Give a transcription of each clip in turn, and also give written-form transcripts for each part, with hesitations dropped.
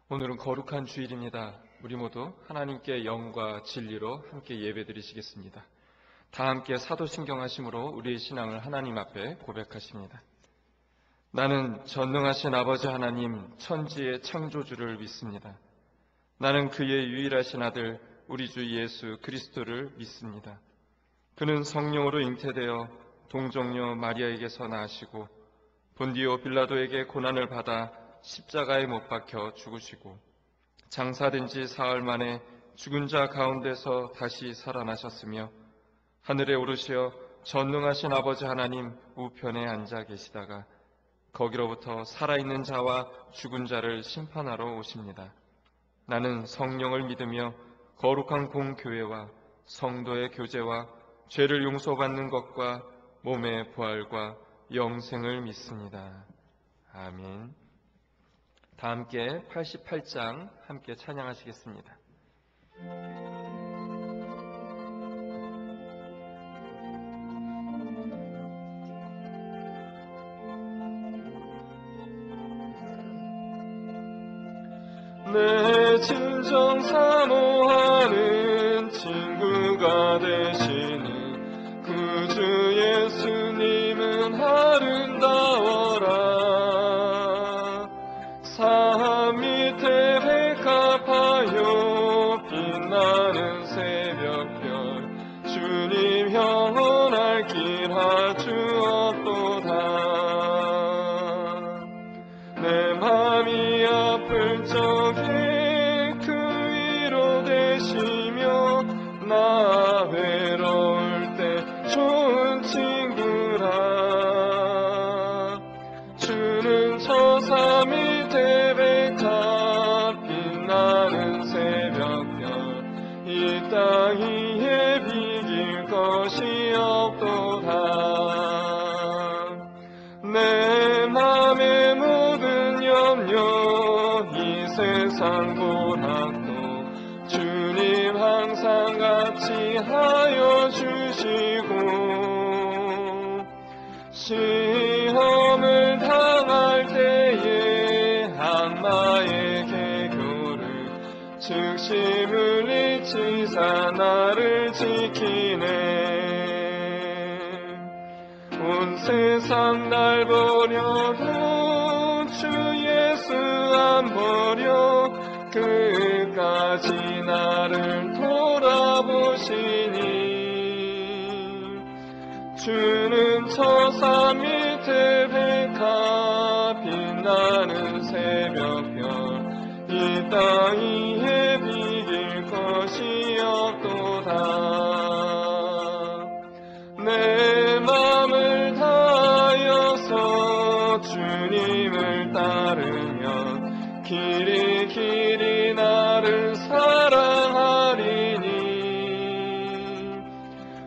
오늘은 거룩한 주일입니다. 우리 모두 하나님께 영과 진리로 함께 예배드리시겠습니다. 다 함께 사도신경하심으로 우리의 신앙을 하나님 앞에 고백하십니다. 나는 전능하신 아버지 하나님 천지의 창조주를 믿습니다. 나는 그의 유일하신 아들 우리 주 예수 그리스도를 믿습니다. 그는 성령으로 잉태되어 동정녀 마리아에게서 나시고 본디오 빌라도에게 고난을 받아 십자가에 못 박혀 죽으시고 장사된 지 사흘 만에 죽은 자 가운데서 다시 살아나셨으며 하늘에 오르시어 전능하신 아버지 하나님 우편에 앉아 계시다가 거기로부터 살아있는 자와 죽은 자를 심판하러 오십니다. 나는 성령을 믿으며 거룩한 공교회와 성도의 교제와 죄를 용서받는 것과 몸의 부활과 영생을 믿습니다. 아멘. 다 함께 88장 함께 찬양하시겠습니다. 내 진정 사모하는 친구가 되시는 구주 예수님은 아름다워라. 산 밑에 백합하여 빛나는 새벽별 주님 영원할 길 아주 없도다. 내 맘이 아플 적에 그 위로 되시며 나 외로울 때 좋은 친구라. 주는 저 산 밑에 백합 빛나는 새벽별 이 땅 위에 비길 것이 없도다. 내 맘의 모든 염려 이 세상 고락도 주님 항상 같이 하여 주시고 시험을 당할 때에 악마의 개교를 즉심을 잊히사 나를 지키네. 온 세상 날 버려도 주 예수 안 버려 끝까지 나를 돌아보시니. 주는 저 산 밑에 백합 빛나는 새벽별 이 땅 위에 비길 것이 없도다. 내 맘을 다하여서 주님을 따르면 길이 길이 나를 사랑하리니.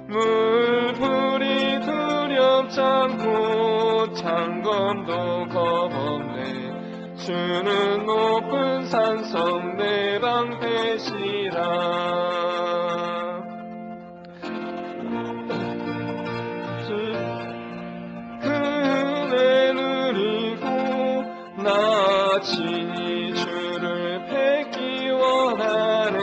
물불이 두렵지 않고 창검도 겁없네. 주는 높은 산성 내 방패시라. 나 친히 주를 뵙기 원하네.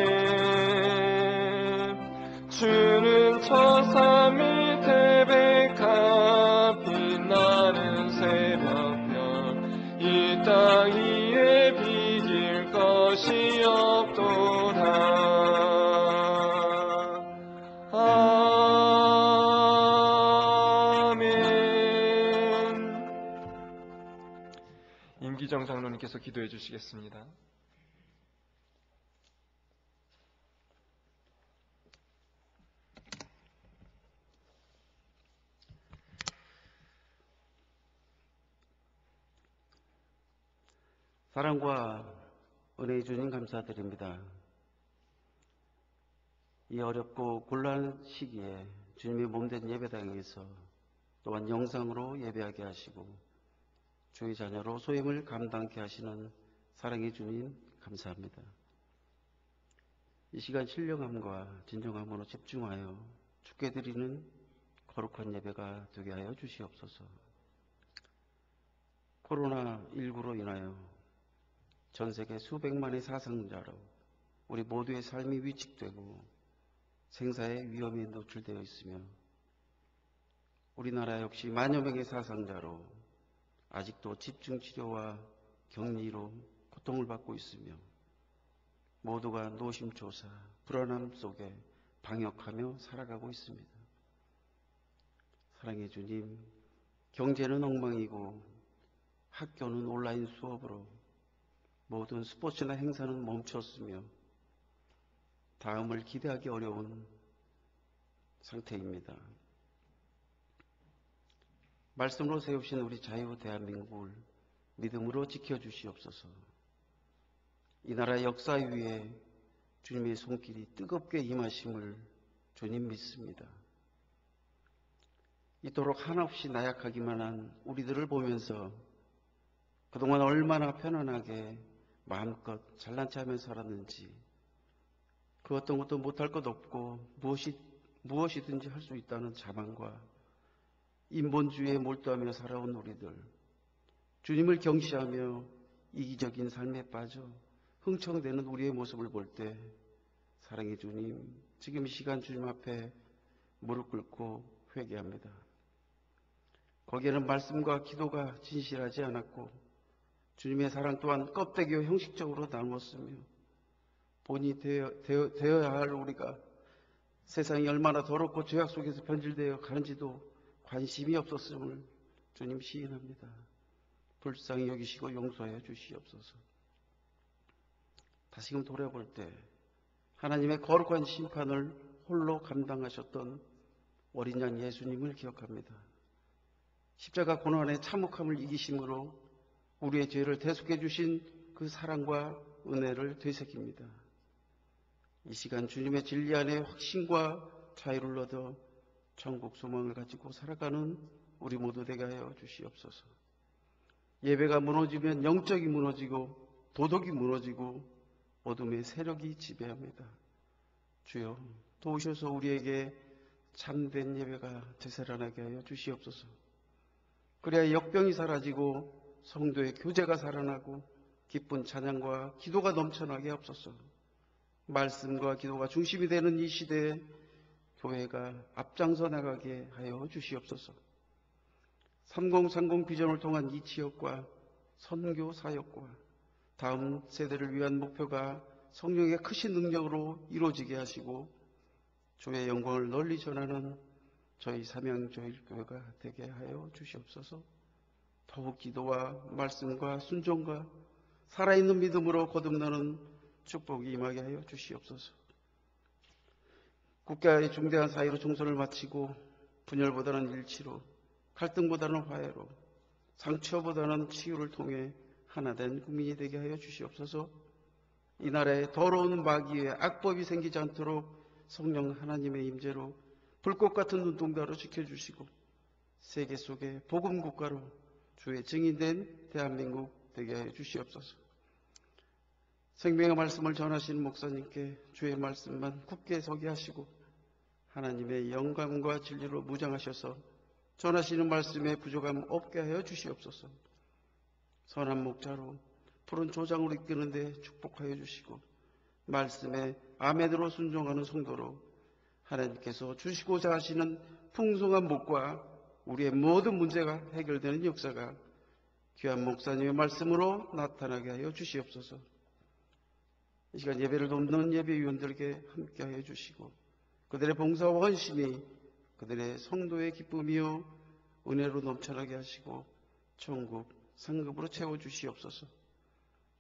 주는 저 산 밑에 백합 빛나는 새벽별 이 땅 위에 비길 것이 없도다. 임기정 장로님께서 기도해 주시겠습니다. 사랑과 은혜의 주님 감사드립니다. 이 어렵고 곤란한 시기에 주님의 몸된 예배당에서 또한 영상으로 예배하게 하시고 주의 자녀로 소임을 감당케 하시는 사랑의 주님 감사합니다. 이 시간 신령함과 진정함으로 집중하여 주께 드리는 거룩한 예배가 되게 하여 주시옵소서. 코로나19로 인하여 전 세계 수백만의 사상자로 우리 모두의 삶이 위축되고 생사의 위험에 노출되어 있으며 우리나라 역시 만여 명의 사상자로 아직도 집중치료와 격리로 고통을 받고 있으며 모두가 노심초사, 불안함 속에 방역하며 살아가고 있습니다. 사랑의 주님, 경제는 엉망이고 학교는 온라인 수업으로 모든 스포츠나 행사는 멈췄으며 다음을 기대하기 어려운 상태입니다. 말씀으로 세우신 우리 자유 대한민국을 믿음으로 지켜주시옵소서. 이 나라 역사 위에 주님의 손길이 뜨겁게 임하심을 주님 믿습니다. 이토록 한없이 나약하기만 한 우리들을 보면서 그동안 얼마나 편안하게 마음껏 잘난 체하며 살았는지, 그 어떤 것도 못할 것 없고 무엇이든지 할 수 있다는 자만과 인본주의에 몰두하며 살아온 우리들, 주님을 경시하며 이기적인 삶에 빠져 흥청대는 우리의 모습을 볼 때 사랑의 주님, 지금 이 시간 주님 앞에 무릎 꿇고 회개합니다. 거기에는 말씀과 기도가 진실하지 않았고 주님의 사랑 또한 껍데기와 형식적으로 나누었으며 본이 되어야 할 우리가 세상이 얼마나 더럽고 죄악 속에서 변질되어 가는지도 관심이 없었음을 주님 시인합니다. 불쌍히 여기시고 용서하여 주시옵소서. 다시금 돌아볼 때 하나님의 거룩한 심판을 홀로 감당하셨던 어린 양 예수님을 기억합니다. 십자가 고난의 참혹함을 이기심으로 우리의 죄를 대속해 주신 그 사랑과 은혜를 되새깁니다. 이 시간 주님의 진리 안에 확신과 자유를 얻어 천국 소망을 가지고 살아가는 우리 모두 되게 하여 주시옵소서. 예배가 무너지면 영적이 무너지고 도덕이 무너지고 어둠의 세력이 지배합니다. 주여 도우셔서 우리에게 참된 예배가 되살아나게 하여 주시옵소서. 그래야 역병이 사라지고 성도의 교제가 살아나고 기쁜 찬양과 기도가 넘쳐나게 하옵소서. 말씀과 기도가 중심이 되는 이 시대에 교회가 앞장서 나가게 하여 주시옵소서. 3030 비전을 통한 이 지역과 선교 사역과 다음 세대를 위한 목표가 성령의 크신 능력으로 이루어지게 하시고 주의 영광을 널리 전하는 저희 삼양조일교회가 되게 하여 주시옵소서. 더욱 기도와 말씀과 순종과 살아있는 믿음으로 거듭나는 축복이 임하게 하여 주시옵소서. 국가의 중대한 사회로 총선을 마치고 분열보다는 일치로, 갈등보다는 화해로, 상처보다는 치유를 통해 하나된 국민이 되게 하여 주시옵소서. 이 나라에 더러운 마귀의 악법이 생기지 않도록 성령 하나님의 임재로 불꽃 같은 눈동자로 지켜주시고 세계 속에 복음 국가로 주의 증인된 대한민국 되게 하여 주시옵소서. 생명의 말씀을 전하시는 목사님께 주의 말씀만 굳게 서게 하시고 하나님의 영광과 진리로 무장하셔서 전하시는 말씀에 부족함 없게 하여 주시옵소서. 선한 목자로 푸른 조장으로 이끄는데 축복하여 주시고 말씀에 아멘으로 순종하는 성도로 하나님께서 주시고자 하시는 풍성한 복과 우리의 모든 문제가 해결되는 역사가 귀한 목사님의 말씀으로 나타나게 하여 주시옵소서. 이 시간 예배를 돕는 예배위원들에게 함께하여 주시고 그들의 봉사와 헌신이 그들의 성도의 기쁨이요 은혜로 넘쳐나게 하시고 천국 상급으로 채워주시옵소서.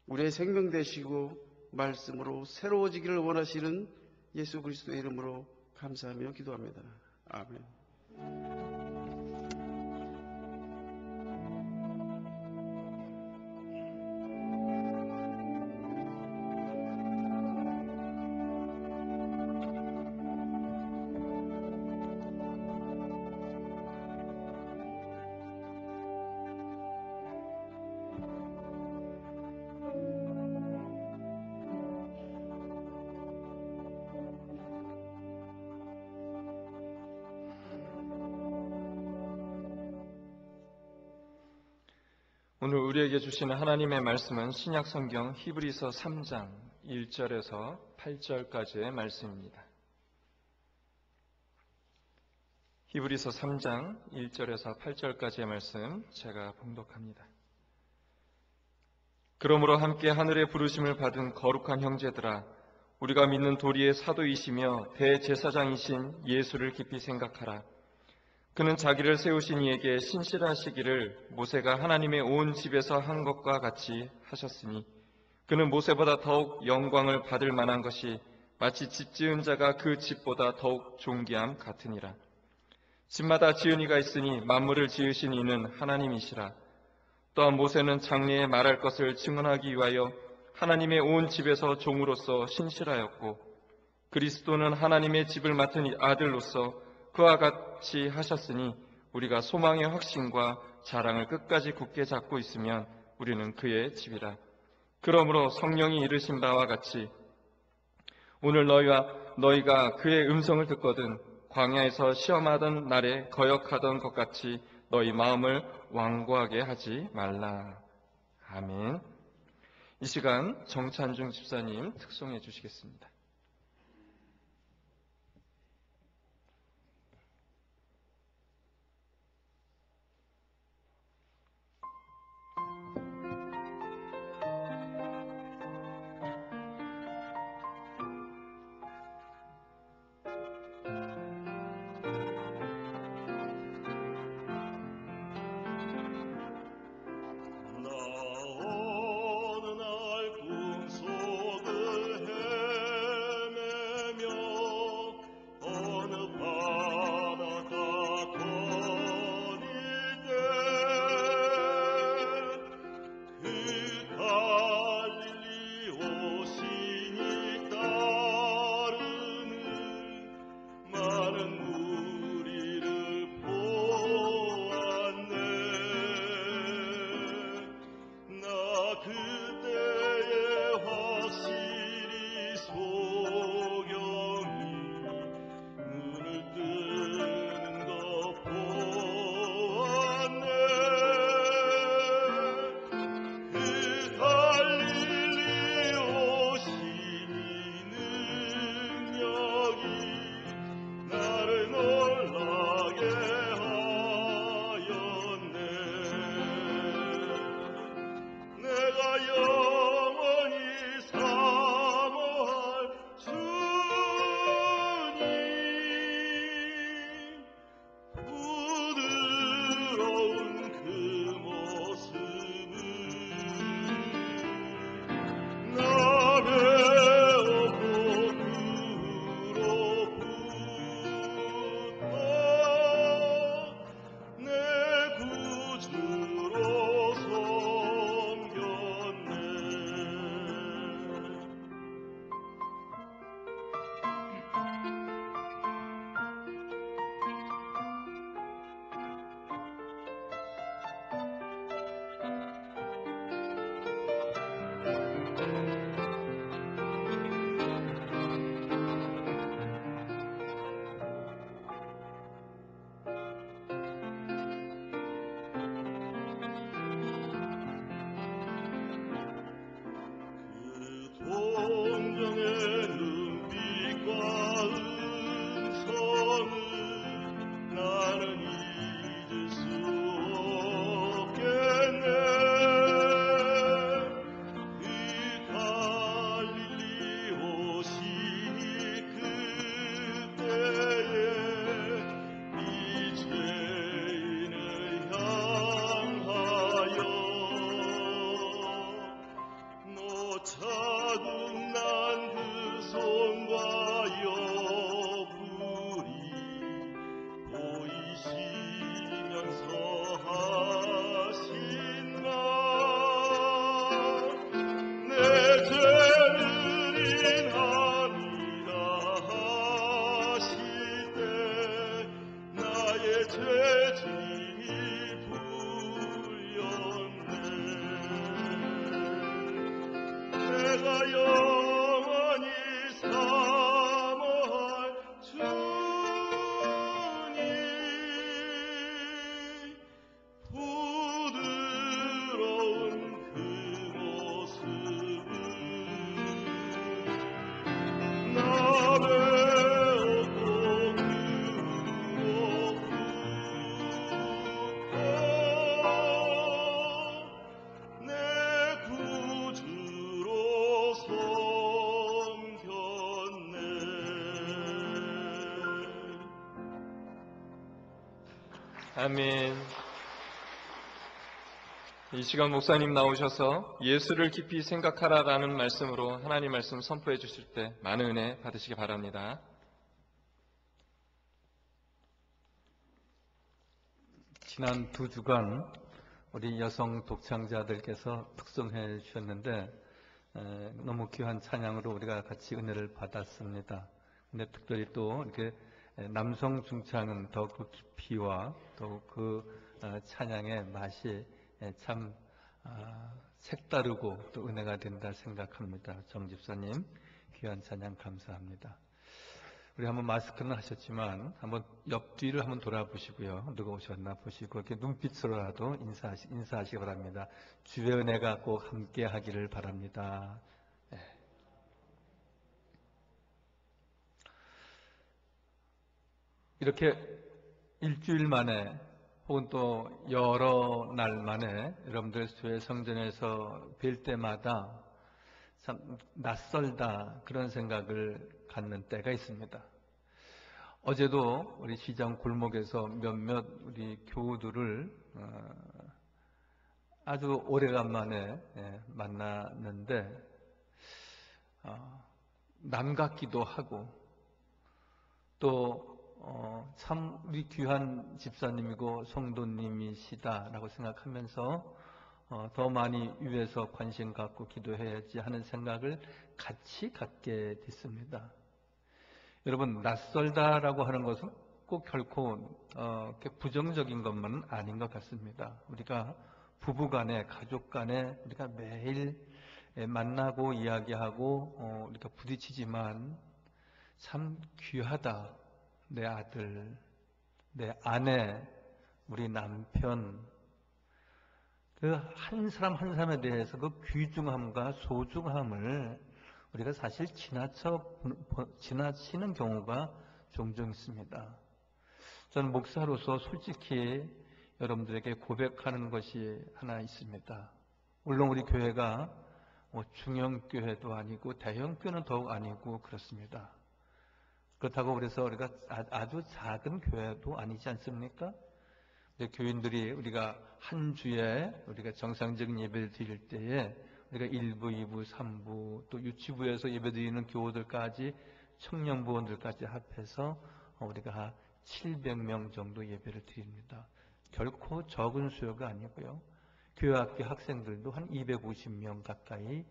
우리의 생명 되시고 말씀으로 새로워지기를 원하시는 예수 그리스도의 이름으로 감사하며 기도합니다. 아멘. 오늘 우리에게 주시는 하나님의 말씀은 신약 성경 히브리서 3장 1절에서 8절까지의 말씀입니다. 히브리서 3장 1절에서 8절까지의 말씀 제가 봉독합니다. 그러므로 함께 하늘의 부르심을 받은 거룩한 형제들아, 우리가 믿는 도리의 사도이시며 대제사장이신 예수를 깊이 생각하라. 그는 자기를 세우신 이에게 신실하시기를 모세가 하나님의 온 집에서 한 것과 같이 하셨으니, 그는 모세보다 더욱 영광을 받을 만한 것이 마치 집 지은 자가 그 집보다 더욱 존귀함 같으니라. 집마다 지은 이가 있으니 만물을 지으신 이는 하나님이시라. 또한 모세는 장래에 말할 것을 증언하기 위하여 하나님의 온 집에서 종으로서 신실하였고, 그리스도는 하나님의 집을 맡은 아들로서 그와 같이 하셨으니, 우리가 소망의 확신과 자랑을 끝까지 굳게 잡고 있으면 우리는 그의 집이라. 그러므로 성령이 이르신 바와 같이 오늘 너희가 그의 음성을 듣거든 광야에서 시험하던 날에 거역하던 것 같이 너희 마음을 완고하게 하지 말라. 아멘. 이 시간 정찬중 집사님 특송해 주시겠습니다. 아멘. 이 시간 목사님 나오셔서 예수를 깊이 생각하라라는 말씀으로 하나님 말씀 선포해 주실 때 많은 은혜 받으시기 바랍니다. 지난 2주간 우리 여성 독창자들께서 특송해 주셨는데 너무 귀한 찬양으로 우리가 같이 은혜를 받았습니다. 근데 특별히 또 이렇게 남성 중창은 더욱 그 깊이와 또 그 찬양의 맛이 참 색다르고 또 은혜가 된다 생각합니다. 정 집사님 귀한 찬양 감사합니다. 우리 한번 마스크는 하셨지만 한번 옆뒤를 한번 돌아보시고요. 누가 오셨나 보시고 이렇게 눈빛으로라도 인사하시기 바랍니다. 주의 은혜가 꼭 함께 하기를 바랍니다. 네. 이렇게 일주일 만에 혹은 또 여러 날 만에 여러분들 주의 성전에서 뵐 때마다 참 낯설다 그런 생각을 갖는 때가 있습니다. 어제도 우리 시장 골목에서 몇몇 우리 교우들을 아주 오래간만에 만났는데 남 같기도 하고 또 참 우리 귀한 집사님이고 성도님이시다라고 생각하면서 더 많이 위에서 관심 갖고 기도해야지 하는 생각을 같이 갖게 됐습니다. 여러분, 낯설다라고 하는 것은 꼭 결코 부정적인 것만은 아닌 것 같습니다. 우리가 부부간에, 가족간에 우리가 매일 만나고 이야기하고 우리가 부딪히지만 참 귀하다. 내 아들, 내 아내, 우리 남편, 그 한 사람 한 사람에 대해서 그 귀중함과 소중함을 우리가 사실 지나치는 경우가 종종 있습니다. 저는 목사로서 솔직히 여러분들에게 고백하는 것이 하나 있습니다. 물론 우리 교회가 중형교회도 아니고 대형교회는 더욱 아니고 그렇습니다. 그렇다고 그래서 우리가 아주 작은 교회도 아니지 않습니까? 교인들이 우리가 한 주에 우리가 정상적인 예배를 드릴 때에 우리가 1부, 2부, 3부 또 유치부에서 예배드리는 교우들까지 청년부원들까지 합해서 우리가 700명 정도 예배를 드립니다. 결코 적은 수요가 아니고요. 교회학교 학생들도 한 250명 가까이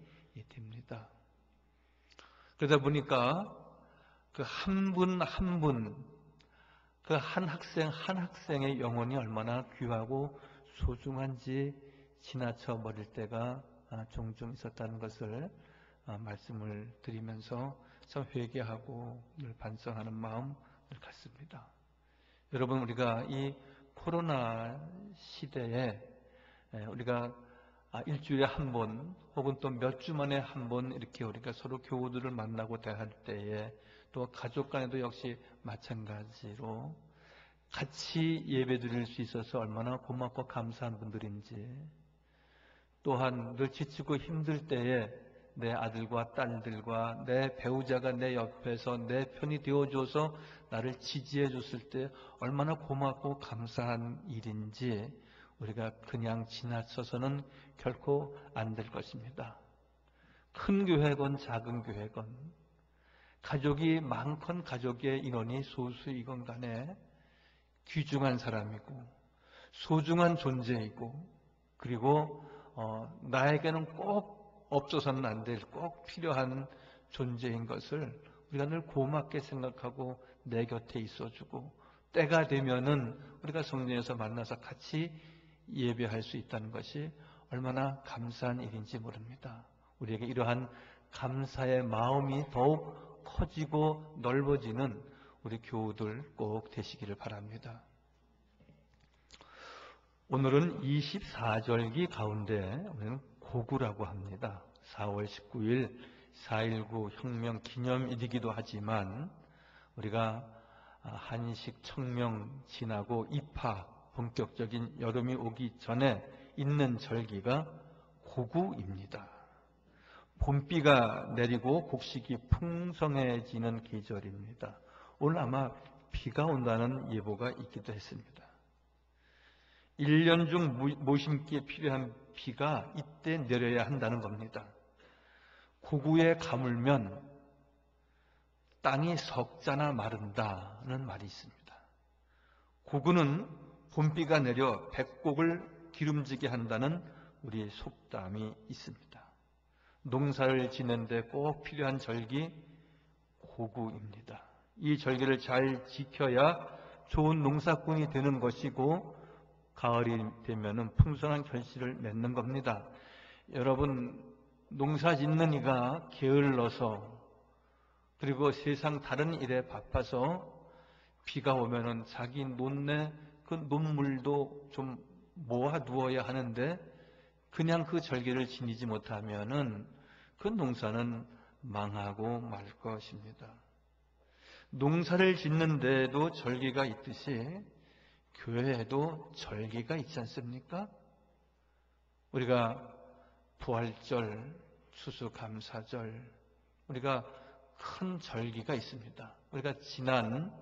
됩니다. 그러다 보니까 그 한 분 한 분, 그 한 학생의 영혼이 얼마나 귀하고 소중한지 지나쳐 버릴 때가 종종 있었다는 것을 말씀을 드리면서 참 회개하고 늘 반성하는 마음 늘 갖습니다. 여러분, 우리가 이 코로나 시대에 우리가 일주일에 한 번 혹은 또 몇 주 만에 한 번 이렇게 우리가 서로 교우들을 만나고 대할 때에 또 가족 간에도 역시 마찬가지로 같이 예배 드릴 수 있어서 얼마나 고맙고 감사한 분들인지, 또한 늘 지치고 힘들 때에 내 아들과 딸들과 내 배우자가 내 옆에서 내 편이 되어줘서 나를 지지해 줬을 때 얼마나 고맙고 감사한 일인지 우리가 그냥 지나쳐서는 결코 안 될 것입니다. 큰 교회건 작은 교회건 가족이 많건 가족의 인원이 소수이건 간에 귀중한 사람이고 소중한 존재이고 그리고 나에게는 꼭 없어서는 안 될 꼭 필요한 존재인 것을 우리가 늘 고맙게 생각하고 내 곁에 있어주고 때가 되면은 우리가 성전에서 만나서 같이 예배할 수 있다는 것이 얼마나 감사한 일인지 모릅니다. 우리에게 이러한 감사의 마음이 더욱 커지고 넓어지는 우리 교우들 꼭 되시기를 바랍니다. 오늘은 24절기 가운데 우리는 고구라고 합니다. 4월 19일 4.19 혁명 기념일이기도 하지만 우리가 한식 청명 지나고 입하 본격적인 여름이 오기 전에 있는 절기가 고구입니다. 봄비가 내리고 곡식이 풍성해지는 계절입니다. 오늘 아마 비가 온다는 예보가 있기도 했습니다. 1년 중 모심기에 필요한 비가 이때 내려야 한다는 겁니다. 고구에 가물면 땅이 석자나 마른다는 말이 있습니다. 고구는 봄비가 내려 백곡을 기름지게 한다는 우리 속담이 있습니다. 농사를 지는데 꼭 필요한 절기 고구입니다. 이 절기를 잘 지켜야 좋은 농사꾼이 되는 것이고 가을이 되면은 풍성한 결실을 맺는 겁니다. 여러분, 농사 짓는 이가 게을러서 그리고 세상 다른 일에 바빠서 비가 오면은 자기 논내 그 논물도 좀 모아두어야 하는데 그냥 그 절기를 지니지 못하면은 그 농사는 망하고 말 것입니다. 농사를 짓는데도 절기가 있듯이 교회에도 절기가 있지 않습니까? 우리가 부활절, 추수감사절, 우리가 큰 절기가 있습니다. 우리가 지난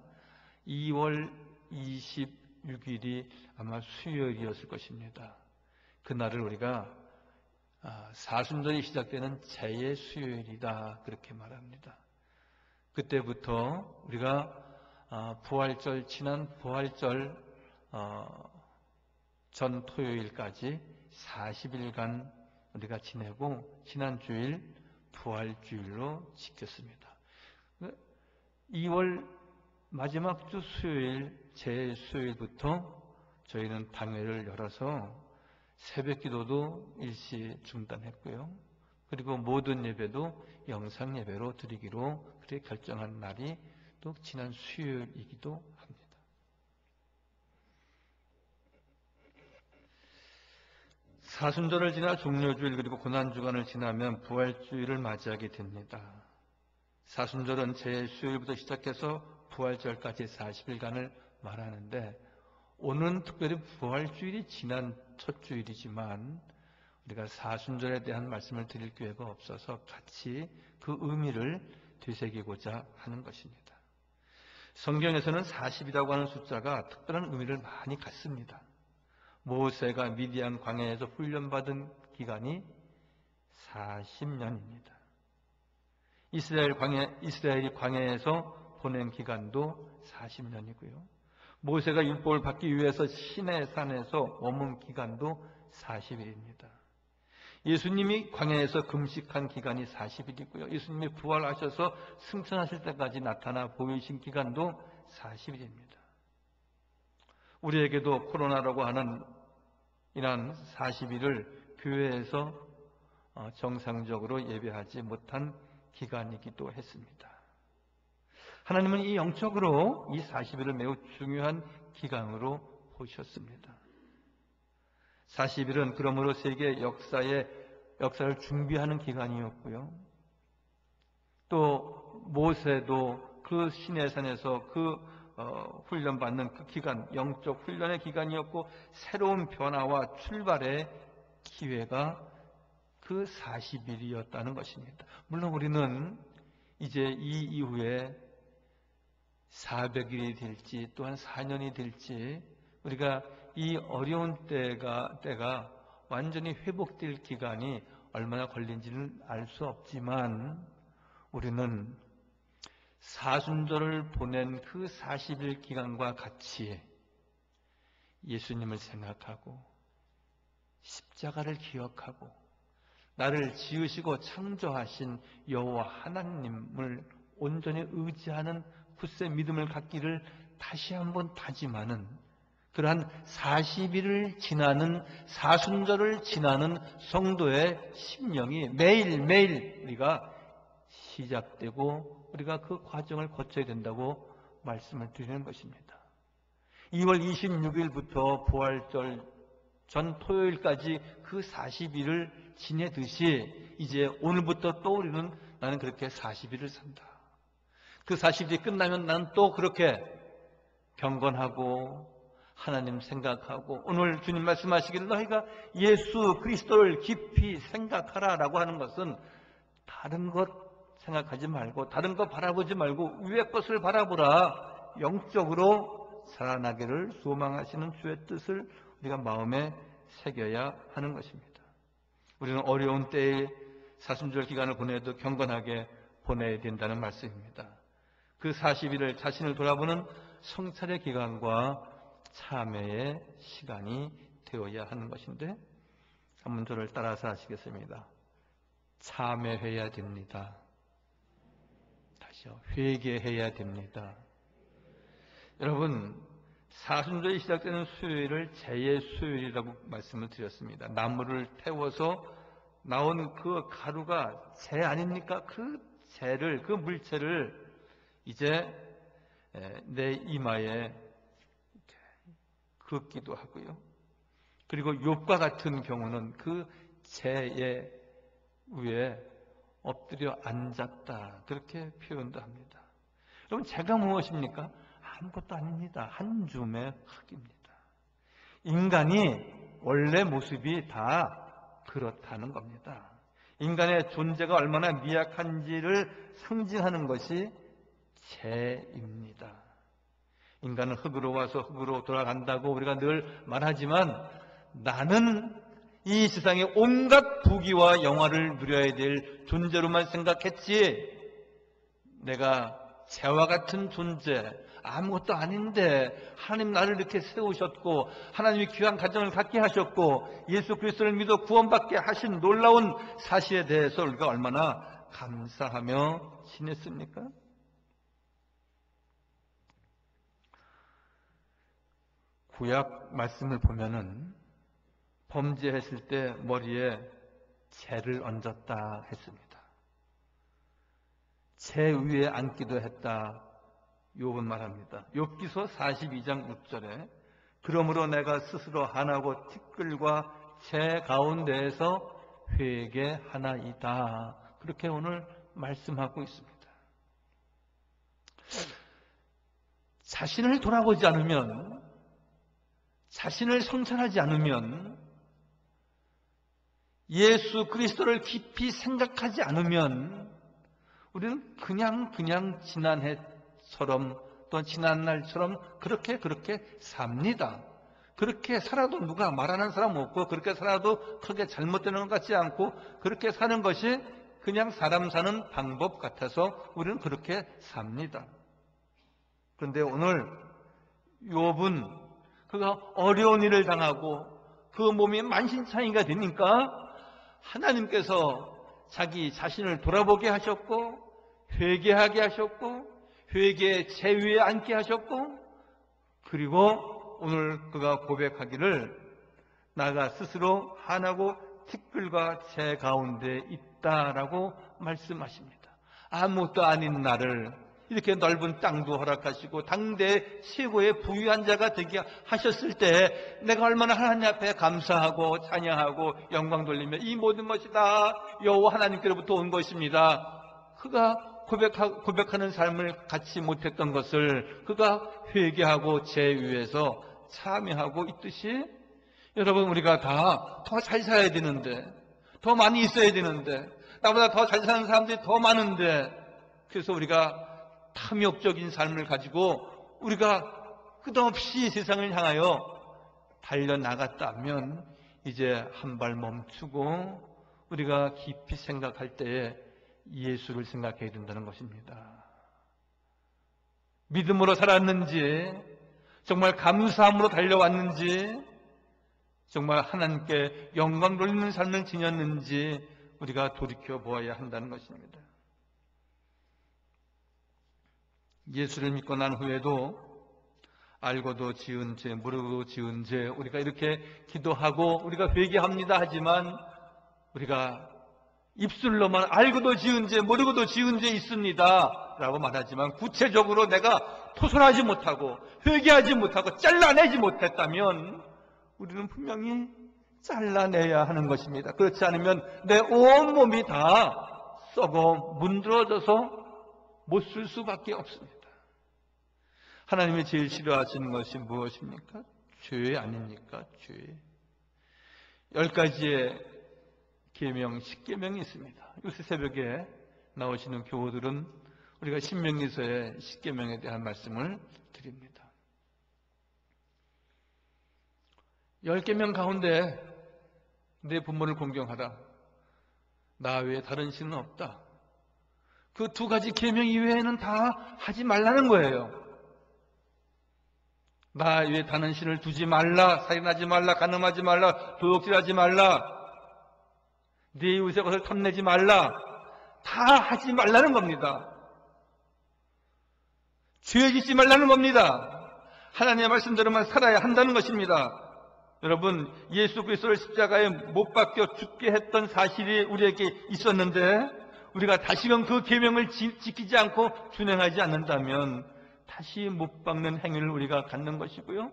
2월 26일이 아마 수요일이었을 것입니다. 그날을 우리가 사순절이 시작되는 제의 수요일이다 그렇게 말합니다. 그때부터 우리가 부활절, 지난 부활절 전 토요일까지 40일간 우리가 지내고 지난 주일 부활주일로 지켰습니다. 2월 마지막 주 수요일 제수요일부터 저희는 당회를 열어서 새벽 기도도 일시 중단했고요. 그리고 모든 예배도 영상 예배로 드리기로 그렇게 결정한 날이 또 지난 수요일이기도 합니다. 사순절을 지나 종료주일 그리고 고난주간을 지나면 부활주일을 맞이하게 됩니다. 사순절은 제수요일부터 시작해서 부활절까지 40일간을 말하는데 오늘은 특별히 부활주일이 지난 첫 주일이지만 우리가 사순절에 대한 말씀을 드릴 기회가 없어서 같이 그 의미를 되새기고자 하는 것입니다. 성경에서는 40이라고 하는 숫자가 특별한 의미를 많이 갖습니다. 모세가 미디안 광야에서 훈련받은 기간이 40년입니다. 이스라엘이 광야에서 보낸 기간도 40년이고요. 모세가 율법을 받기 위해서 시내 산에서 머문 기간도 40일입니다. 예수님이 광야에서 금식한 기간이 40일이고요. 예수님이 부활하셔서 승천하실 때까지 나타나 보이신 기간도 40일입니다. 우리에게도 코로나라고 하는 이런 40일을 교회에서 정상적으로 예배하지 못한 기간이기도 했습니다. 하나님은 이 영적으로 이 40일을 매우 중요한 기간으로 보셨습니다. 40일은 그러므로 세계 역사를 준비하는 기간이었고요. 또 모세도 그 시내산에서 그 훈련받는 그 기간, 영적 훈련의 기간이었고 새로운 변화와 출발의 기회가 그 40일이었다는 것입니다. 물론 우리는 이제 이 이후에 400일이 될지 또한 4년이 될지 우리가 이 어려운 때가 완전히 회복될 기간이 얼마나 걸린지는 알 수 없지만 우리는 사순절을 보낸 그 40일 기간과 같이 예수님을 생각하고 십자가를 기억하고 나를 지으시고 창조하신 여호와 하나님을 온전히 의지하는 굳세 믿음을 갖기를 다시 한번 다짐하는 그러한 40일을 지나는 사순절을 지나는 성도의 심령이 매일매일 우리가 시작되고 우리가 그 과정을 거쳐야 된다고 말씀을 드리는 것입니다. 2월 26일부터 부활절 전 토요일까지 그 40일을 지내듯이 이제 오늘부터 또 우리는 나는 그렇게 40일을 산다. 그 40일이 끝나면 나는 또 그렇게 경건하고 하나님 생각하고 오늘 주님 말씀하시기를 너희가 예수 그리스도를 깊이 생각하라라고 하는 것은 다른 것 생각하지 말고 다른 것 바라보지 말고 위의 것을 바라보라. 영적으로 살아나기를 소망하시는 주의 뜻을 우리가 마음에 새겨야 하는 것입니다. 우리는 어려운 때에 사순절 기간을 보내도 경건하게 보내야 된다는 말씀입니다. 그 40일을 자신을 돌아보는 성찰의 기간과 참회의 시간이 되어야 하는 것인데, 한번 저를 따라서 하시겠습니다. 참회해야 됩니다. 다시요. 회개해야 됩니다. 여러분, 사순절이 시작되는 수요일을 제의 수요일이라고 말씀을 드렸습니다. 나무를 태워서 나온 그 가루가 재 아닙니까? 그 재를, 그 물체를 이제 내 이마에 긋기도 하고요. 그리고 욥과 같은 경우는 그 재의 위에 엎드려 앉았다, 그렇게 표현도 합니다. 여러분, 재가 무엇입니까? 아무것도 아닙니다. 한 줌의 흙입니다. 인간이 원래 모습이 다 그렇다는 겁니다. 인간의 존재가 얼마나 미약한지를 상징하는 것이 재입니다. 인간은 흙으로 와서 흙으로 돌아간다고 우리가 늘 말하지만, 나는 이 세상의 온갖 부귀와 영화를 누려야 될 존재로만 생각했지, 내가 재와 같은 존재, 아무것도 아닌데 하나님 나를 이렇게 세우셨고, 하나님이 귀한 가정을 갖게 하셨고, 예수 그리스도를 믿어 구원받게 하신 놀라운 사실에 대해서 우리가 얼마나 감사하며 지냈습니까? 구약 말씀을 보면은 범죄했을 때 머리에 재를 얹었다 했습니다. 재 위에 앉기도 했다, 욥은 말합니다. 욥기서 42장 6절에 그러므로 내가 스스로 한하고 티끌과 재 가운데에서 회개하나이다, 그렇게 오늘 말씀하고 있습니다. 자신을 돌아보지 않으면, 자신을 성찰하지 않으면, 예수 그리스도를 깊이 생각하지 않으면 우리는 그냥 지난해처럼 또 지난날처럼 그렇게 삽니다. 그렇게 살아도 누가 말하는 사람 없고, 그렇게 살아도 크게 잘못되는 것 같지 않고, 그렇게 사는 것이 그냥 사람 사는 방법 같아서 우리는 그렇게 삽니다. 그런데 오늘 욥은 그가 어려운 일을 당하고 그 몸이 만신창이가 되니까 하나님께서 자기 자신을 돌아보게 하셨고, 회개하게 하셨고, 회개의 재 위에 앉게 하셨고, 그리고 오늘 그가 고백하기를 나가 스스로 한하고 티끌과 재 가운데 있다라고 말씀하십니다. 아무것도 아닌 나를 이렇게 넓은 땅도 허락하시고 당대 최고의 부유한 자가 되게 하셨을 때 내가 얼마나 하나님 앞에 감사하고 찬양하고 영광 돌리며 이 모든 것이 다 여호와 하나님께로부터 온 것입니다. 그가 고백하는 삶을 갖지 못했던 것을 그가 회개하고 제 위에서 참여하고 있듯이, 여러분, 우리가 다 더 잘 살아야 되는데, 더 많이 있어야 되는데, 나보다 더 잘 사는 사람들이 더 많은데, 그래서 우리가 탐욕적인 삶을 가지고 우리가 끝없이 세상을 향하여 달려나갔다면 이제 한 발 멈추고 우리가 깊이 생각할 때에 예수를 생각해야 된다는 것입니다. 믿음으로 살았는지, 정말 감사함으로 달려왔는지, 정말 하나님께 영광 돌리는 삶을 지녔는지 우리가 돌이켜 보아야 한다는 것입니다. 예수를 믿고 난 후에도 알고도 지은 죄, 모르고도 지은 죄, 우리가 이렇게 기도하고 우리가 회개합니다 하지만 우리가 입술로만 알고도 지은 죄, 모르고도 지은 죄 있습니다 라고 말하지만 구체적으로 내가 토설하지 못하고 회개하지 못하고 잘라내지 못했다면 우리는 분명히 잘라내야 하는 것입니다. 그렇지 않으면 내 온몸이 다 썩어 문드러져서 못 쓸 수밖에 없습니다. 하나님이 제일 싫어하시는 것이 무엇입니까? 죄 아닙니까? 죄. 10가지의 계명, 10계명이 있습니다. 요새 새벽에 나오시는 교우들은 우리가 신명기서의 10계명에 대한 말씀을 드립니다. 10계명 가운데 내 부모를 공경하라. 나 외에 다른 신은 없다. 그 2가지 계명 이외에는 다 하지 말라는 거예요. 나 외에 다른 신을 두지 말라. 살인하지 말라. 간음하지 말라. 도둑질하지 말라. 네 이웃의 것을 탐내지 말라. 다 하지 말라는 겁니다. 죄 짓지 말라는 겁니다. 하나님의 말씀대로만 살아야 한다는 것입니다. 여러분, 예수 그리스도를 십자가에 못 박혀 죽게 했던 사실이 우리에게 있었는데 우리가 다시금 그 계명을 지키지 않고 준행하지 않는다면 다시 못 박는 행위를 우리가 갖는 것이고요.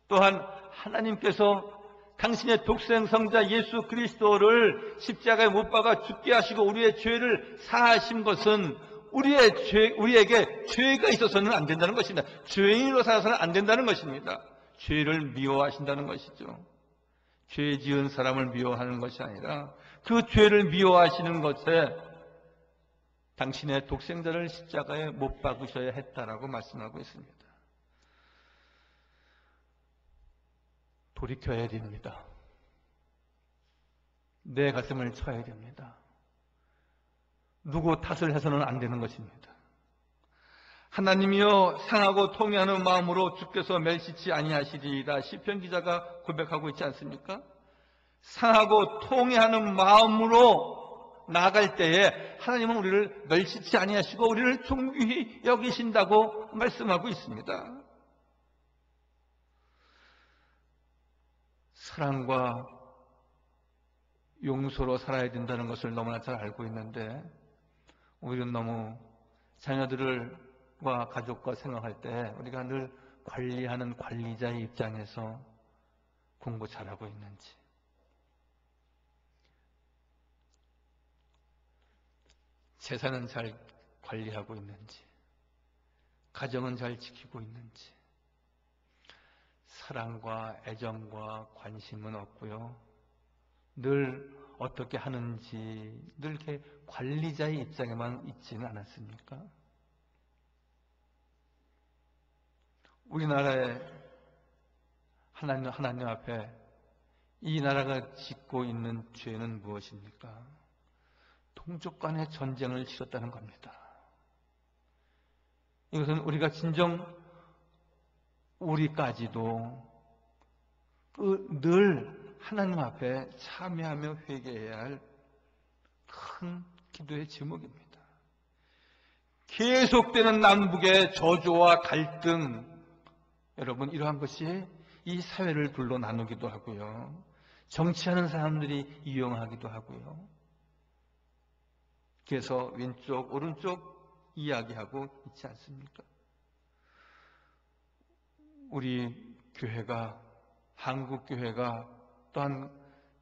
또한 하나님께서 당신의 독생성자 예수 그리스도를 십자가에 못 박아 죽게 하시고 우리의 죄를 사하신 것은 우리에게 죄가 있어서는 안 된다는 것입니다. 죄인으로 살아서는 안 된다는 것입니다. 죄를 미워하신다는 것이죠. 죄 지은 사람을 미워하는 것이 아니라 그 죄를 미워하시는 것에 당신의 독생자를 십자가에 못 박으셔야 했다라고 말씀하고 있습니다. 돌이켜야 됩니다. 내 가슴을 쳐야 됩니다. 누구 탓을 해서는 안 되는 것입니다. 하나님이여 상하고 통회하는 마음으로 주께서 멸시치 아니하시리이다. 시편 기자가 고백하고 있지 않습니까? 상하고 통회하는 마음으로 나아갈 때에 하나님은 우리를 멸시치 아니하시고 우리를 존귀히 여기신다고 말씀하고 있습니다. 사랑과 용서로 살아야 된다는 것을 너무나 잘 알고 있는데 우리는 너무 자녀들과 가족과 생각할 때 우리가 늘 관리하는 관리자의 입장에서 공부 잘하고 있는지, 재산은 잘 관리하고 있는지, 가정은 잘 지키고 있는지, 사랑과 애정과 관심은 없고요. 늘 어떻게 하는지 늘 이렇게 관리자의 입장에만 있지는 않았습니까? 우리나라의 하나님 앞에 이 나라가 짓고 있는 죄는 무엇입니까? 동족 간의 전쟁을 치렀다는 겁니다. 이것은 우리가 진정 우리까지도 늘 하나님 앞에 참여하며 회개해야 할 큰 기도의 제목입니다. 계속되는 남북의 저조와 갈등, 여러분 이러한 것이 이 사회를 둘러 나누기도 하고요. 정치하는 사람들이 이용하기도 하고요. 그래서 왼쪽 오른쪽 이야기하고 있지 않습니까? 우리 교회가, 한국 교회가 또한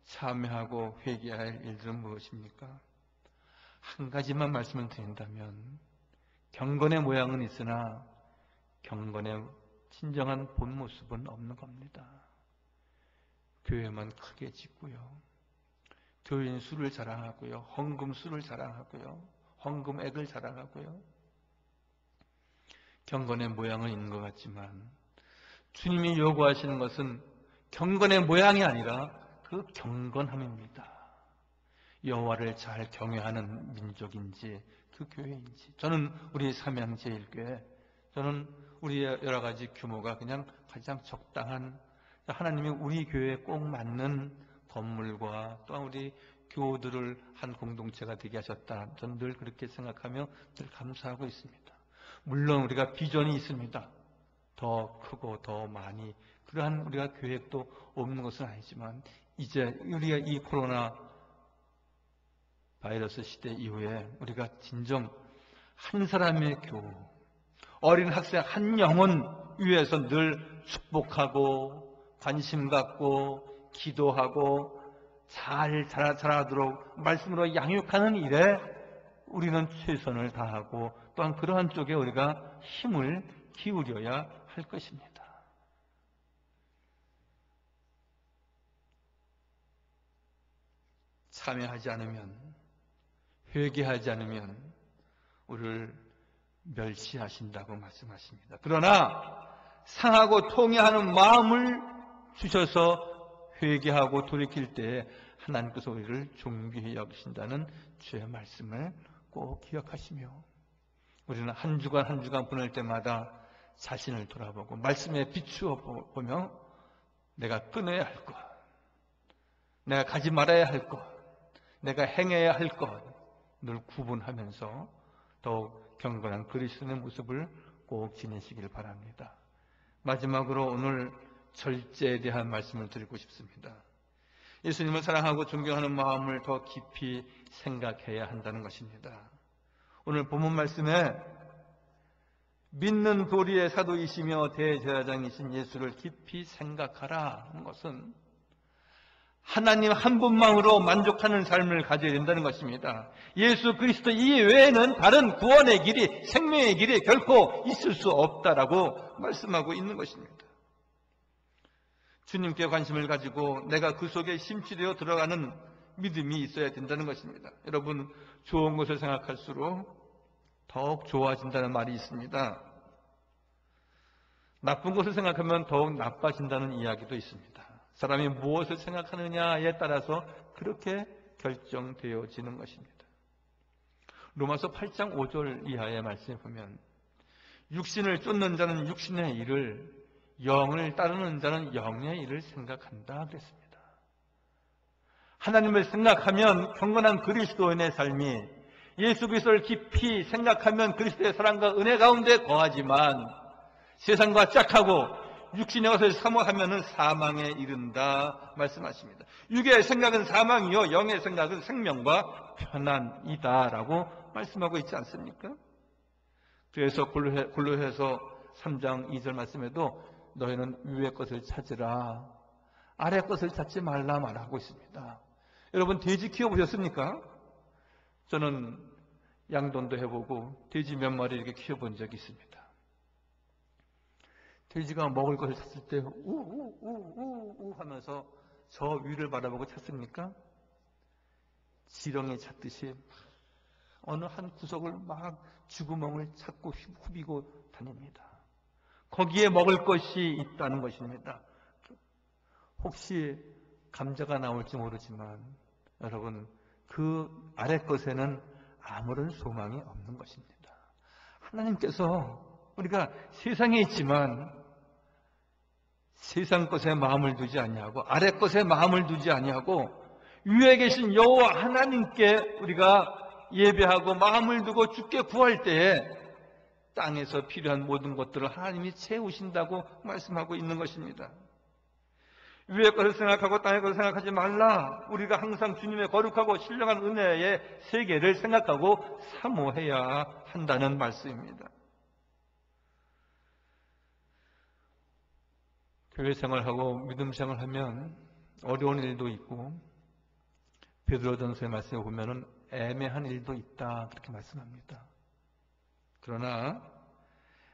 참여하고 회개할 일들은 무엇입니까? 한 가지만 말씀을 드린다면 경건의 모양은 있으나 경건의 진정한 본 모습은 없는 겁니다. 교회만 크게 짓고요. 교인 수를 자랑하고요. 헌금 수를 자랑하고요. 헌금액을 자랑하고요. 경건의 모양은 있는 것 같지만 주님이 요구하시는 것은 경건의 모양이 아니라 그 경건함입니다. 여호와를 잘 경외하는 민족인지 그 교회인지, 저는 우리 삼양제일교회, 저는 우리의 여러 가지 규모가 그냥 가장 적당한, 하나님이 우리 교회에 꼭 맞는 건물과 또한 우리 교우들을 한 공동체가 되게 하셨다. 저는 늘 그렇게 생각하며 늘 감사하고 있습니다. 물론 우리가 비전이 있습니다. 더 크고 더 많이, 그러한 우리가 계획도 없는 것은 아니지만 이제 우리가 이 코로나 바이러스 시대 이후에 우리가 진정 한 사람의 교우, 어린 학생 한 영혼 위해서 늘 축복하고 관심 갖고 기도하고 잘 자라도록 말씀으로 양육하는 일에 우리는 최선을 다하고 또한 그러한 쪽에 우리가 힘을 기울여야 할 것입니다. 참여하지 않으면, 회개하지 않으면 우리를 멸시하신다고 말씀하십니다. 그러나 상하고 통회하는 마음을 주셔서 회개하고 돌이킬 때에 하나님께서 우리를 존귀히 여기신다는 주의 말씀을 꼭 기억하시며 우리는 한 주간 한 주간 보낼 때마다 자신을 돌아보고 말씀에 비추어 보며 내가 끊어야 할 것, 내가 가지 말아야 할 것, 내가 행해야 할 것 늘 구분하면서 더욱 경건한 그리스도의 모습을 꼭 지내시길 바랍니다. 마지막으로 오늘 절제에 대한 말씀을 드리고 싶습니다. 예수님을 사랑하고 존경하는 마음을 더 깊이 생각해야 한다는 것입니다. 오늘 본문 말씀에 믿는 도리의 사도이시며 대제사장이신 예수를 깊이 생각하라 하는 것은 하나님 한 분만으로 만족하는 삶을 가져야 된다는 것입니다. 예수 그리스도 이외에는 다른 구원의 길이, 생명의 길이 결코 있을 수 없다라고 말씀하고 있는 것입니다. 주님께 관심을 가지고 내가 그 속에 심취되어 들어가는 믿음이 있어야 된다는 것입니다. 여러분, 좋은 것을 생각할수록 더욱 좋아진다는 말이 있습니다. 나쁜 것을 생각하면 더욱 나빠진다는 이야기도 있습니다. 사람이 무엇을 생각하느냐에 따라서 그렇게 결정되어지는 것입니다. 로마서 8장 5절 이하의 말씀에 보면 육신을 쫓는 자는 육신의 일을, 영을 따르는 자는 영의 일을 생각한다 그랬습니다. 하나님을 생각하면 경건한 그리스도인의 삶이, 예수 그리스도를 깊이 생각하면 그리스도의 사랑과 은혜 가운데 거하지만 세상과 짝하고 육신의 것을 사모하면 사망에 이른다 말씀하십니다. 육의 생각은 사망이요 영의 생각은 생명과 편안이다라고 말씀하고 있지 않습니까? 그래서 골로새서 3장 2절 말씀에도 너희는 위의 것을 찾으라, 아래 것을 찾지 말라 말하고 있습니다. 여러분, 돼지 키워보셨습니까? 저는 양돈도 해보고 돼지 몇 마리 이렇게 키워본 적이 있습니다. 돼지가 먹을 것을 찾을 때 우우우우우 하면서 저 위를 바라보고 찾습니까? 지렁이 찾듯이 어느 한 구석을 막 쥐구멍을 찾고 후비고 다닙니다. 거기에 먹을 것이 있다는 것입니다. 혹시 감자가 나올지 모르지만 여러분, 그 아래 것에는 아무런 소망이 없는 것입니다. 하나님께서 우리가 세상에 있지만 세상 것에 마음을 두지 아니하고 아래 것에 마음을 두지 아니하고 위에 계신 여호와 하나님께 우리가 예배하고 마음을 두고 주께 구할 때에 땅에서 필요한 모든 것들을 하나님이 채우신다고 말씀하고 있는 것입니다. 위의 것을 생각하고 땅의 것을 생각하지 말라. 우리가 항상 주님의 거룩하고 신령한 은혜의 세계를 생각하고 사모해야 한다는 말씀입니다. 교회 생활하고 믿음 생활하면 어려운 일도 있고 베드로전서의 말씀에 보면은 애매한 일도 있다 그렇게 말씀합니다. 그러나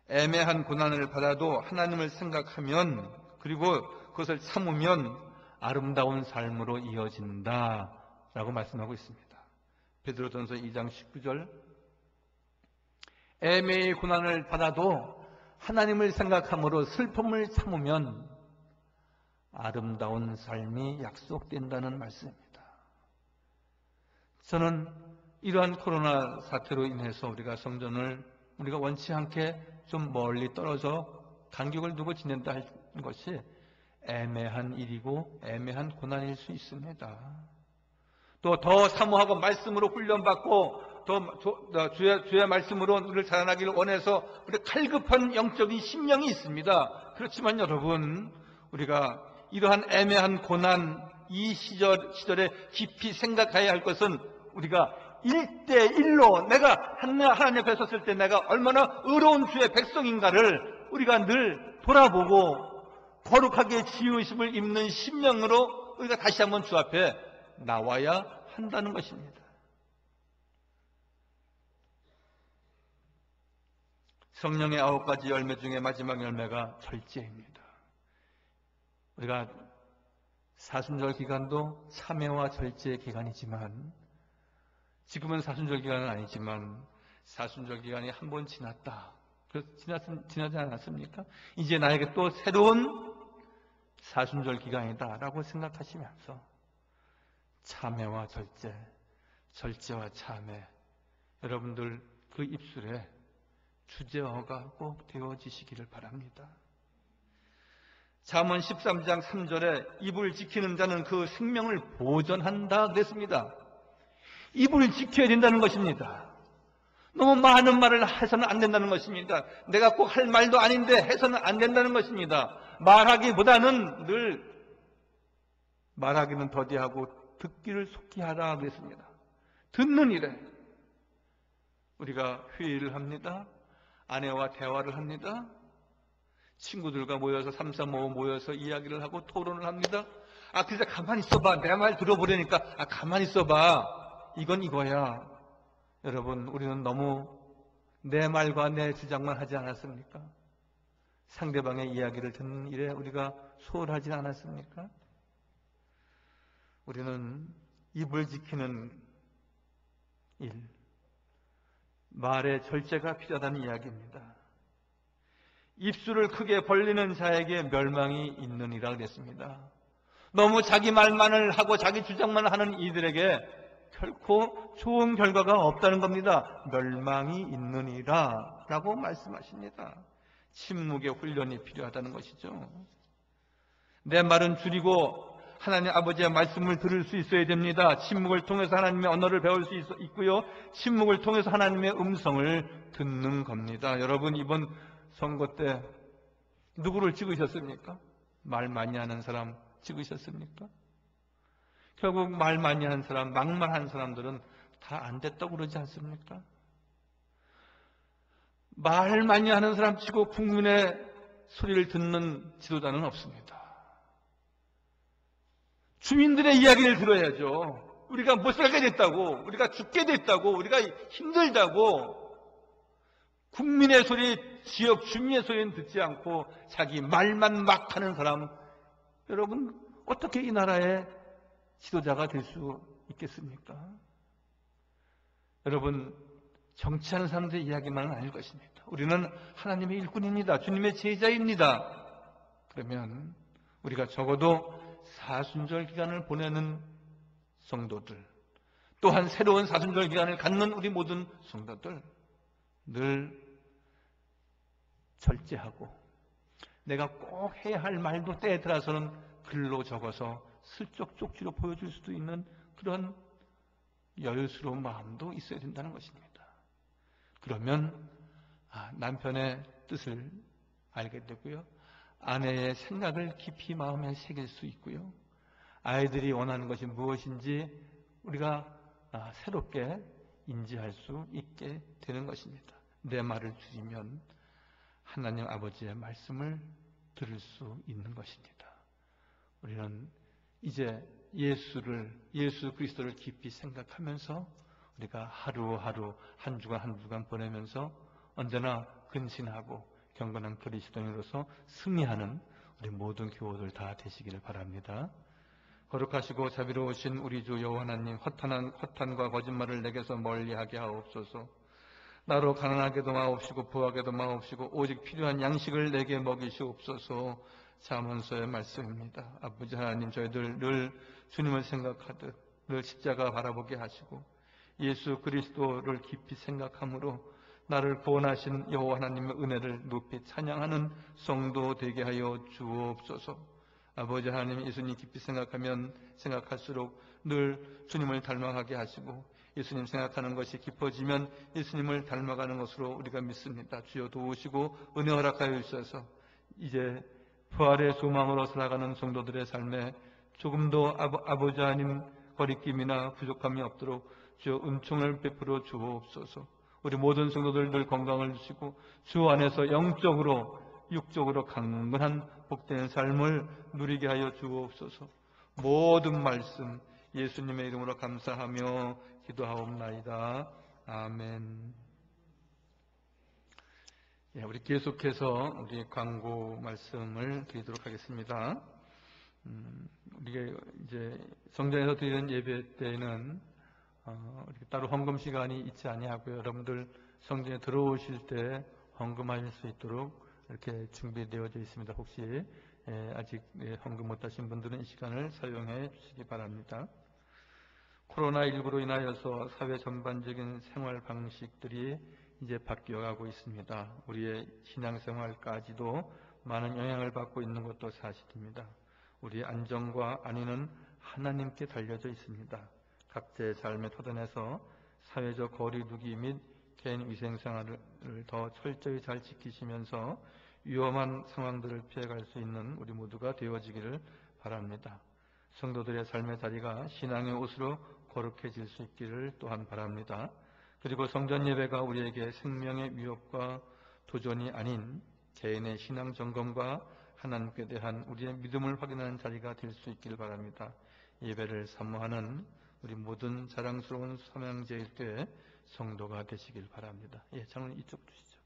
애매한 고난을 받아도 하나님을 생각하면 그리고 그것을 참으면 아름다운 삶으로 이어진다라고 말씀하고 있습니다. 베드로전서 2장 19절 애매히 고난을 받아도 하나님을 생각함으로 슬픔을 참으면 아름다운 삶이 약속된다는 말씀입니다. 저는 이러한 코로나 사태로 인해서 우리가 성전을 우리가 원치 않게 좀 멀리 떨어져 간격을 두고 지낸다 하는 것이 애매한 일이고 애매한 고난일 수 있습니다. 또 더 사모하고 말씀으로 훈련받고 더 주의 말씀으로 우리를 자라나기를 원해서 우리 칼급한 영적인 심령이 있습니다. 그렇지만 여러분, 우리가 이러한 애매한 고난 이 시절에 깊이 생각해야 할 것은 우리가 1대1로 내가 하나님 앞에 섰을 때 내가 얼마나 의로운 주의 백성인가를 우리가 늘 돌아보고 거룩하게 지으심을 입는 심령으로 우리가 다시 한번 주 앞에 나와야 한다는 것입니다. 성령의 9가지 열매 중에 마지막 열매가 절제입니다. 우리가 사순절 기간도 참회와 절제의 기간이지만 지금은 사순절 기간은 아니지만 사순절 기간이 한 번 지났다. 지나지 않았습니까? 이제 나에게 또 새로운 사순절 기간이다라고 생각하시면서 참회와 절제, 절제와 참회, 여러분들 그 입술에 주제어가 꼭 되어지시기를 바랍니다. 잠언 13장 3절에 입을 지키는 자는 그 생명을 보존한다 그랬습니다. 입을 지켜야 된다는 것입니다. 너무 많은 말을 해서는 안 된다는 것입니다. 내가 꼭 할 말도 아닌데 해서는 안 된다는 것입니다. 말하기보다는 늘 말하기는 더디하고 듣기를 속히 하라 그랬습니다. 듣는 일에 우리가 회의를 합니다. 아내와 대화를 합니다. 친구들과 모여서 3, 4, 5 모여서 이야기를 하고 토론을 합니다. 그래서 가만히 있어봐. 내 말 들어보려니까 가만히 있어봐. 이건 이거야. 여러분, 우리는 너무 내 말과 내 주장만 하지 않았습니까? 상대방의 이야기를 듣는 일에 우리가 소홀하지 않았습니까? 우리는 입을 지키는 일, 말의 절제가 필요하다는 이야기입니다. 입술을 크게 벌리는 자에게 멸망이 있느니라 그랬습니다. 너무 자기 말만을 하고 자기 주장만 하는 이들에게 결코 좋은 결과가 없다는 겁니다. 멸망이 있느니라 라고 말씀하십니다. 침묵의 훈련이 필요하다는 것이죠. 내 말은 줄이고 하나님 아버지의 말씀을 들을 수 있어야 됩니다. 침묵을 통해서 하나님의 언어를 배울 수 있고요. 침묵을 통해서 하나님의 음성을 듣는 겁니다. 여러분, 이번 선거 때 누구를 찍으셨습니까? 말 많이 하는 사람 찍으셨습니까? 결국 말 많이 하는 사람, 막말하는 사람들은 다 안 됐다고 그러지 않습니까? 말 많이 하는 사람 치고 국민의 소리를 듣는 지도자는 없습니다. 주민들의 이야기를 들어야죠. 우리가 못 살게 됐다고, 우리가 죽게 됐다고, 우리가 힘들다고 국민의 소리, 지역 주민의 소리는 듣지 않고 자기 말만 막 하는 사람, 여러분 어떻게 이 나라의 지도자가 될 수 있겠습니까? 여러분, 정치하는 사람들의 이야기만은 아닐 것입니다. 우리는 하나님의 일꾼입니다. 주님의 제자입니다. 그러면 우리가 적어도 사순절 기간을 보내는 성도들, 또한 새로운 사순절 기간을 갖는 우리 모든 성도들, 늘 절제하고 내가 꼭 해야 할 말도 때에 따라서는 글로 적어서 슬쩍 쪽지로 보여줄 수도 있는 그런 여유스러운 마음도 있어야 된다는 것입니다. 그러면 남편의 뜻을 알게 되고요. 아내의 생각을 깊이 마음에 새길 수 있고요. 아이들이 원하는 것이 무엇인지 우리가 새롭게 인지할 수 있게 되는 것입니다. 내 말을 줄이면 하나님 아버지의 말씀을 들을 수 있는 것입니다. 우리는 이제 예수 그리스도를 깊이 생각하면서 우리가 하루하루 한 주간 한 주간 보내면서 언제나 근신하고 경건한 그리스도인으로서 승리하는 우리 모든 교우들 다 되시기를 바랍니다. 거룩하시고 자비로우신 우리 주 여호와 하나님, 허탄과 거짓말을 내게서 멀리하게 하옵소서. 나로 가난하게도 마옵시고 부하게도 마옵시고 오직 필요한 양식을 내게 먹이시옵소서. 잠언서의 말씀입니다. 아버지 하나님, 저희들 늘 주님을 생각하듯 늘 십자가 바라보게 하시고 예수 그리스도를 깊이 생각함으로 나를 구원하신 여호와 하나님의 은혜를 높이 찬양하는 성도 되게 하여 주옵소서. 아버지 하나님, 예수님 깊이 생각하면 생각할수록 늘 주님을 닮아가게 하시고 예수님 생각하는 것이 깊어지면 예수님을 닮아가는 것으로 우리가 믿습니다. 주여 도우시고 은혜 허락하여 주셔서 이제 부활의 소망으로 살아가는 성도들의 삶에 조금도 아버지 하나님 거리낌이나 부족함이 없도록 주여 은총을 베풀어 주옵소서. 우리 모든 성도들 늘 건강을 주시고 주 안에서 영적으로 육적으로 강건한 복된 삶을 누리게 하여 주옵소서. 모든 말씀 예수님의 이름으로 감사하며 기도하옵나이다. 아멘. 우리 계속해서 우리 광고 말씀을 드리도록 하겠습니다. 우리가 이제 성전에서 드리는 예배 때에는 따로 헌금 시간이 있지 아니하고요. 여러분들 성전에 들어오실 때 헌금하실 수 있도록 이렇게 준비되어져 있습니다. 혹시 아직 헌금 못하신 분들은 이 시간을 사용해 주시기 바랍니다. 코로나19로 인하여서 사회 전반적인 생활 방식들이 이제 바뀌어가고 있습니다. 우리의 신앙생활까지도 많은 영향을 받고 있는 것도 사실입니다. 우리의 안정과 안위는 하나님께 달려져 있습니다. 각자의 삶의 터전에서 사회적 거리두기 및 개인 위생생활을 더 철저히 잘 지키시면서 위험한 상황들을 피해갈 수 있는 우리 모두가 되어지기를 바랍니다. 성도들의 삶의 자리가 신앙의 옷으로 거룩해질 수 있기를 또한 바랍니다. 그리고 성전 예배가 우리에게 생명의 위협과 도전이 아닌 개인의 신앙 점검과 하나님께 대한 우리의 믿음을 확인하는 자리가 될 수 있기를 바랍니다. 예배를 사모하는 우리 모든 자랑스러운 삼형제일교회 성도가 되시길 바랍니다. 장로님 이쪽 주시죠.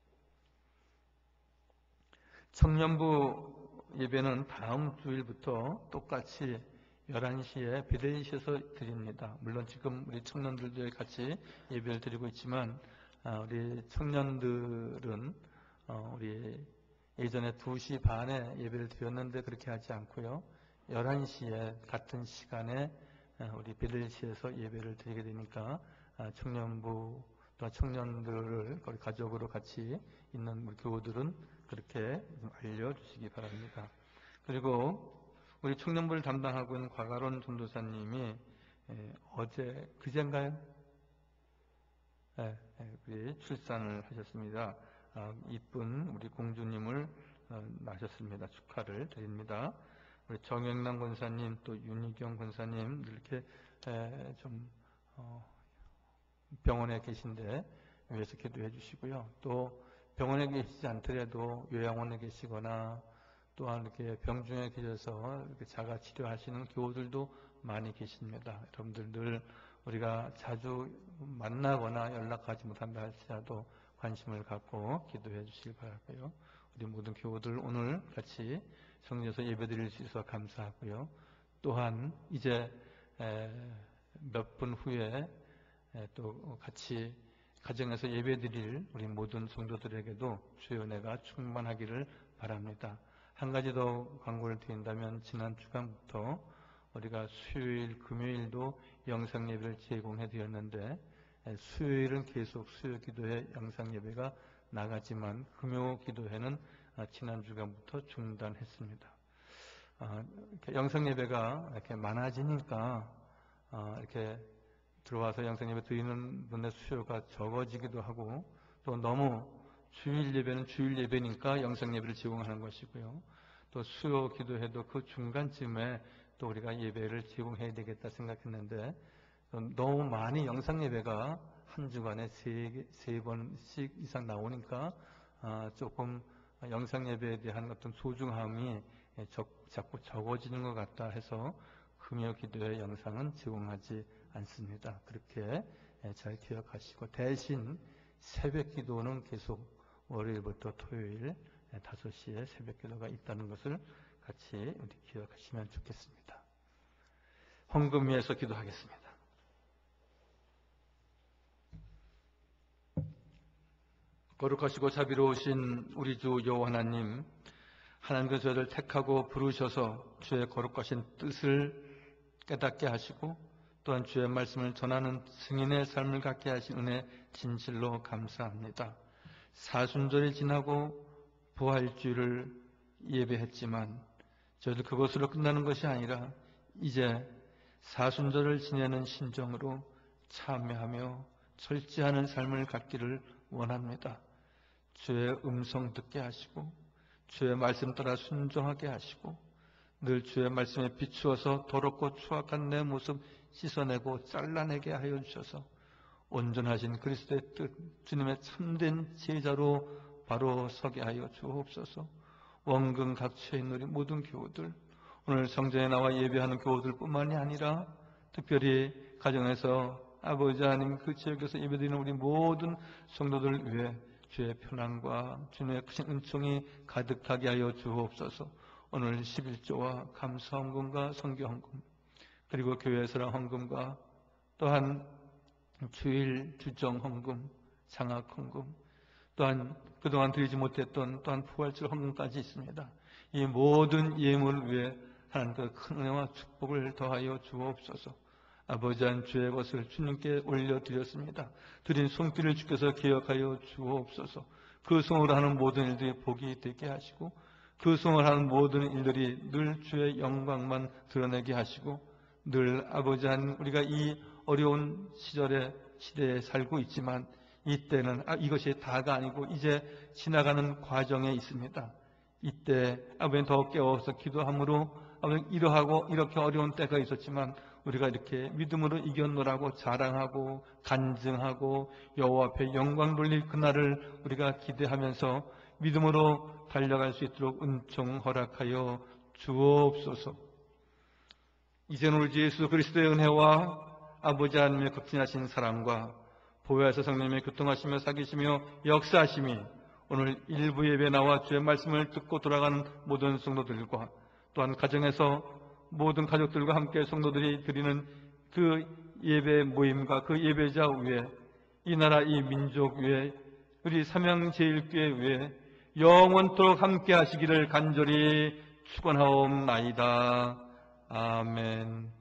청년부 예배는 다음 주일부터 똑같이 11시에 베델시에서 드립니다. 물론 지금 우리 청년들도 같이 예배를 드리고 있지만 우리 청년들은 우리 예전에 2시 반에 예배를 드렸는데 그렇게 하지 않고요. 11시에 같은 시간에 우리 베델시에서 예배를 드리게 되니까 청년부 또 청년들을 거기 가족으로 같이 있는 우리 교우들은 그렇게 좀 알려주시기 바랍니다. 그리고 우리 청년부를 담당하고 있는 곽아론 전도사님이 그젠가요? 우리 출산을 하셨습니다. 이쁜 우리 공주님을 낳으셨습니다. 축하를 드립니다. 우리 정영남 권사님 또 윤희경 권사님 이렇게 좀 병원에 계신데 위해서 기도해 주시고요. 또 병원에 계시지 않더라도 요양원에 계시거나 또한 이렇게 병중에 계셔서 이렇게 자가 치료하시는 교우들도 많이 계십니다. 여러분들 늘 우리가 자주 만나거나 연락하지 못한다 할지라도 관심을 갖고 기도해 주시기 바라고요. 우리 모든 교우들 오늘 같이 성전에서 예배드릴 수 있어서 감사하고요. 또한 이제 몇 분 후에 또 같이 가정에서 예배드릴 우리 모든 성도들에게도 주의 은혜가 충만하기를 바랍니다. 한 가지 더 광고를 드린다면 지난 주간부터 우리가 수요일, 금요일도 영상 예배를 제공해 드렸는데 수요일은 계속 수요 기도회 영상 예배가 나가지만 금요 기도회는 지난 주간부터 중단했습니다. 영상 예배가 이렇게 많아지니까 이렇게 들어와서 영상 예배 드리는 분의 수요가 적어지기도 하고 또 너무 주일 예배는 주일 예배니까 영상 예배를 제공하는 것이고요. 또 수요 기도회도 그 중간쯤에 또 우리가 예배를 제공해야 되겠다 생각했는데 너무 많이 영상 예배가 한 주간에 세 번씩 이상 나오니까 조금 영상 예배에 대한 어떤 소중함이 자꾸 적어지는 것 같다 해서 금요 기도회 영상은 제공하지 않습니다. 그렇게 잘 기억하시고 대신 새벽 기도는 계속 월요일부터 토요일 5시에 새벽 기도가 있다는 것을 같이 우리 기억하시면 좋겠습니다. 헌금 위해서 기도하겠습니다. 거룩하시고 자비로우신 우리 주 여호와 하나님, 하나님께서 저희를 택하고 부르셔서 주의 거룩하신 뜻을 깨닫게 하시고 또한 주의 말씀을 전하는 승인의 삶을 갖게 하신 은혜 진실로 감사합니다. 사순절이 지나고 부활주일을 예배했지만 저희도 그것으로 끝나는 것이 아니라 이제 사순절을 지내는 심정으로 참여하며 절제하는 삶을 갖기를 원합니다. 주의 음성 듣게 하시고 주의 말씀 따라 순종하게 하시고 늘 주의 말씀에 비추어서 더럽고 추악한 내 모습 씻어내고 잘라내게 하여 주셔서 온전하신 그리스도의 뜻, 주님의 참된 제자로 바로 서게 하여 주옵소서. 원금 각처에 있는 우리 모든 교우들, 오늘 성전에 나와 예배하는 교우들 뿐만이 아니라 특별히 가정에서 아버지 하나님 그 지역에서 예배드리는 우리 모든 성도들 위해 주의 편안과 주님의 크신 은총이 가득하게 하여 주옵소서. 오늘 11조와 감사헌금과 선교헌금 그리고 교회에서랑 헌금과 또한 주일 주정헌금, 장학헌금 또한 그동안 드리지 못했던 또한 부활절 헌금까지 있습니다. 이 모든 예물을 위해 하나님께 큰 은혜와 축복을 더하여 주옵소서. 아버지 한 주의 것을 주님께 올려드렸습니다. 드린 손길을 주께서 기억하여 주옵소서. 그 손으로 하는 모든 일들이 복이 되게 하시고 그 손으로 하는 모든 일들이 늘 주의 영광만 드러내게 하시고 늘 아버지 한 우리가 이 어려운 시대에 살고 있지만 이때는 이것이 다가 아니고 이제 지나가는 과정에 있습니다. 이때 아버지 더 깨워서 기도함으로 아버지 이렇게 어려운 때가 있었지만 우리가 이렇게 믿음으로 이겨노라고 자랑하고 간증하고 여호와 앞에 영광 돌릴 그날을 우리가 기대하면서 믿음으로 달려갈 수 있도록 은총 허락하여 주옵소서. 이제는 우리 주 예수 그리스도의 은혜와 아버지 하나님의 극진하신 사랑과 보혜하사 성령님의 교통하시며 사귀시며 역사하심이 오늘 일부 예배 나와 주의 말씀을 듣고 돌아가는 모든 성도들과 또한 가정에서 모든 가족들과 함께 성도들이 드리는 그 예배 모임과 그 예배자 위에 이 나라 이 민족 위에 우리 삼양제일교회 위에 영원토록 함께 하시기를 간절히 축원하옵나이다. 아멘.